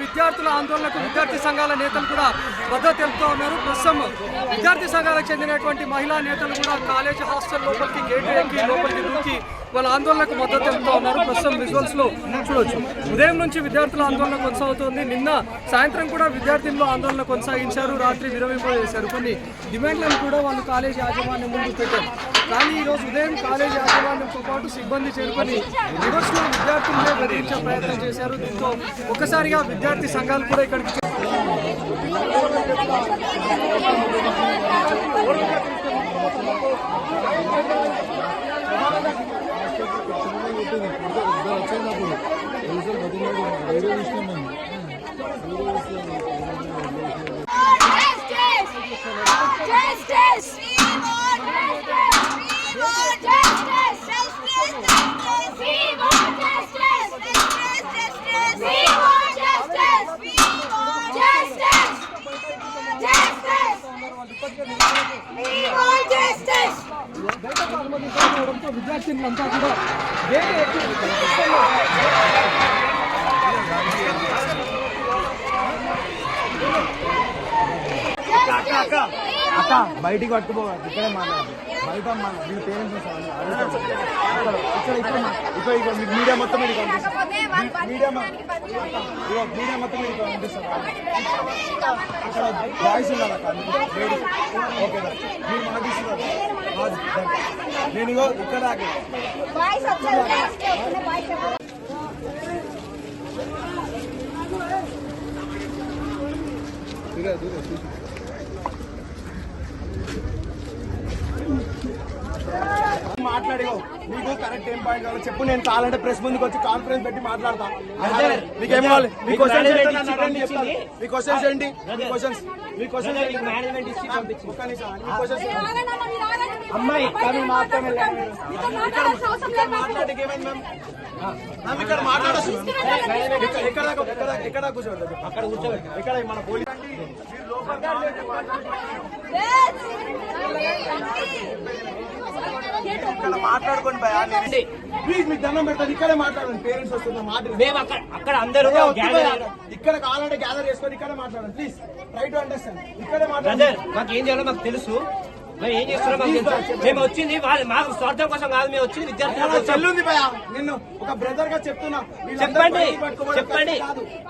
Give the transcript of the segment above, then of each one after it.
విద్యార్థుల ఆందోళనకు విద్యార్థి సంఘాల నేతలు కూడా మద్దతు తెలుపుతూ ఉన్నారు. ప్రస్తుతం విద్యార్థి సంఘాలకు చెందినటువంటి మహిళా నేతలు కూడా కాలేజ్ హాస్టల్ లోపలికి గేటు ఎక్కి లోపలికి దూకి వాళ్ళ ఆందోళనకు మద్దతు తెలుపుతూ ఉన్నారు. ప్రస్తుతం విజువల్స్ లో చూడొచ్చు. ఉదయం నుంచి విద్యార్థుల ఆందోళన కొనసాగుతోంది. నిన్న సాయంత్రం కూడా విద్యార్థులు ఆందోళన కొనసాగించారు. రాత్రి విరమింపజేశారు. కొన్ని డిమాండ్లను కూడా వాళ్ళు కాలేజీ యాజమాన్యం ముందు పెట్టారు. కానీ ఈరోజు ఉదయం కాలేజీ యాజమాన్యంతో పాటు సిబ్బంది చేరుకొని రివర్స్లో విద్యార్థులనే బెదిరించే ప్రయత్నం చేశారు. దీంతో ఒక్కసారిగా విద్యార్థి సంఘాలు కూడా ఇక్కడికి విద్యార్థులంతా కూడా అక్క బయటికి పట్టుకుపోవాలి. ఇక్కడే మాట్లాడాలి. బయట మీ పేరెంట్స్ ఇక్కడ మీడియా మొత్తం మీడియా మొత్తం కనిపిస్తారు. ఇక్కడ వాయిస్ ఉండాలి అక్క. ఓకే మీరు మాటిస్తున్నారు. నేను ఇక్కడ మాట్లాడేవో నీకు కరెక్ట్ ఏం పాయింట్ కావాలి చెప్పు. నేను కావాలంటే ప్రెస్ ముందుకు వచ్చి కాన్ఫరెన్స్ పెట్టి మాట్లాడతా. మీకేం కావాలి? మీ క్వశ్చన్స్ ఏంటి? అమ్మాయి మాట్లాడేకి ఏమైంది మ్యామ్? ఇక్కడ మాట్లాడచ్చు. ఎక్కడ కూర్చోబెడతారు? అక్కడ కూర్చోబెట్టి ఎక్కడ మన పోలీసు ఇక్కడ మాట్లాడుకోండి భయ. ప్లీజ్ మీకు దండం పెడతాను. ఇక్కడే మాట్లాడండి. పేరెంట్స్ వస్తున్న మాట అక్కడ అందరూ ఇక్కడ కావాలంటే గ్యాదర్ చేసుకొని ఇక్కడే మాట్లాడండి. Please try to understand. ఇక్కడే మాట్లాడండి. మాకు ఏం చేయాలో మాకు తెలుసు. మేము ఏం చేస్తున్నాం మాకు తెలుసు. మేము వచ్చింది మాకు స్వార్థం కోసం కాదు. మేము వచ్చింది విద్యార్థులు చెల్లుంది భయ. నిన్ను ఒక బ్రదర్ గా చెప్తున్నా. చెప్పండి.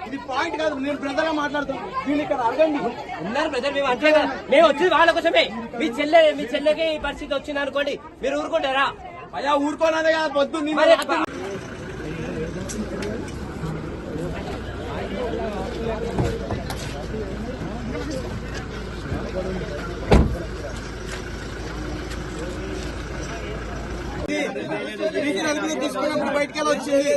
ఇది పాయింట్ కాదు. నేను బ్రదర్ గా మాట్లాడుతాను. దీన్ని ఇక్కడ అడగండి. ఉన్నారు బ్రదర్. మేము అంతే కదా. మేము వచ్చింది వాళ్ళ కోసమే. మీ చెల్లెకి ఈ పరిస్థితి వచ్చింది అనుకోండి, మీరు ఊరుకుంటారా? అయ్యా ఊరుకోనదే కదా పొద్దు. తీసుకున్నప్పుడు బయటకి వెళ్ళి వచ్చింది.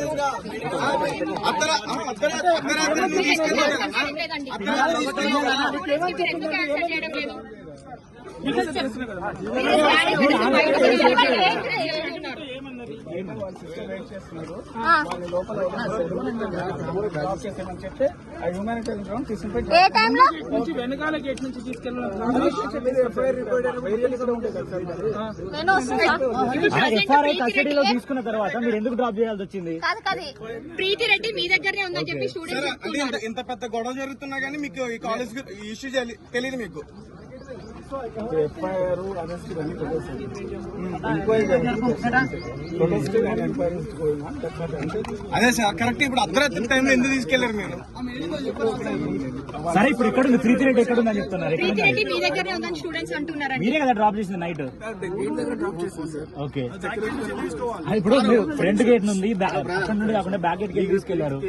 వెనకాల గేట్ నుంచి తీసుకెళ్ళి కస్టడీలో తీసుకున్న తర్వాత మీరు ఎందుకు డ్రాప్ చేయాల్సి వచ్చింది? ప్రీతి రెడ్డి మీ దగ్గరనే ఉందని చెప్పి స్టూడెంట్స్ ఇంత పెద్ద గొడవ జరుగుతున్నా గానీ మీకు ఈ కాలేజ్ ఇష్యూ తెలియదు మీకు. ఎఫ్ఐఆర్ అదే సార్ కరెక్ట్. ఇప్పుడు అర్ధరాత్రి టైంలో ఎందుకు తీసుకెళ్లారు మీరు? సరే ఇప్పుడు ఎక్కడ ఉంది ప్రీతి రెడ్డి? ఎక్కడ ఉందని చెప్తున్నారు. ప్రీతి రెడ్డి మీ దగ్గరనే ఉందని స్టూడెంట్స్ అంటున్నారు. మీరే కదా డ్రాప్ చేసింది నైట్? ఓకే. ఇప్పుడు ఫ్రంట్ గేట్ నుండి అక్కడ నుండి కాకుండా బ్యాక్ గేట్ కి తీసుకెళ్లారు.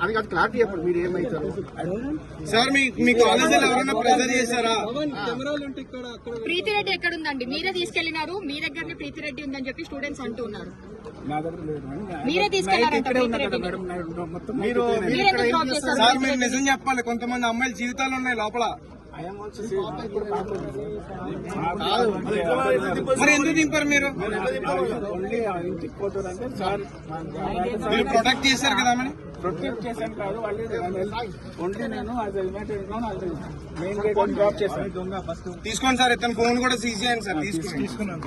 అది కాదు క్లారిటీ చెప్పండి. మీరు ఏమైతారు సార్? మీ కాలేజీలో ఎవరైనా ప్రెజర్ చేశారా? ప్రీతి రెడ్డి ఎక్కడ ఉందండి? మీరే తీసుకెళ్లినారు. మీ దగ్గరనే ప్రీతి రెడ్డి ఉందని చెప్పి స్టూడెంట్స్ అంటున్నారు. మీరే తీసుకెళ్లారంట. మీరు సార్ మీరు నిజం చెప్పాలి. కొంతమంది అమ్మాయిల జీవితాలు ఉన్నాయి లోపల. మరి ఎందుకు దింపారు మీరు? మీరు ప్రొటెక్ట్ చేశారు కదా? ప్రొటెక్ట్ చేశాను కాదు, ఓన్లీ నేను మెయిన్ గేట్ డ్రాప్ చేశాను. తీసుకోండి సార్. ఇతను ఫోన్ కూడా సీజ్ చేయండి సార్. తీసుకున్నాను.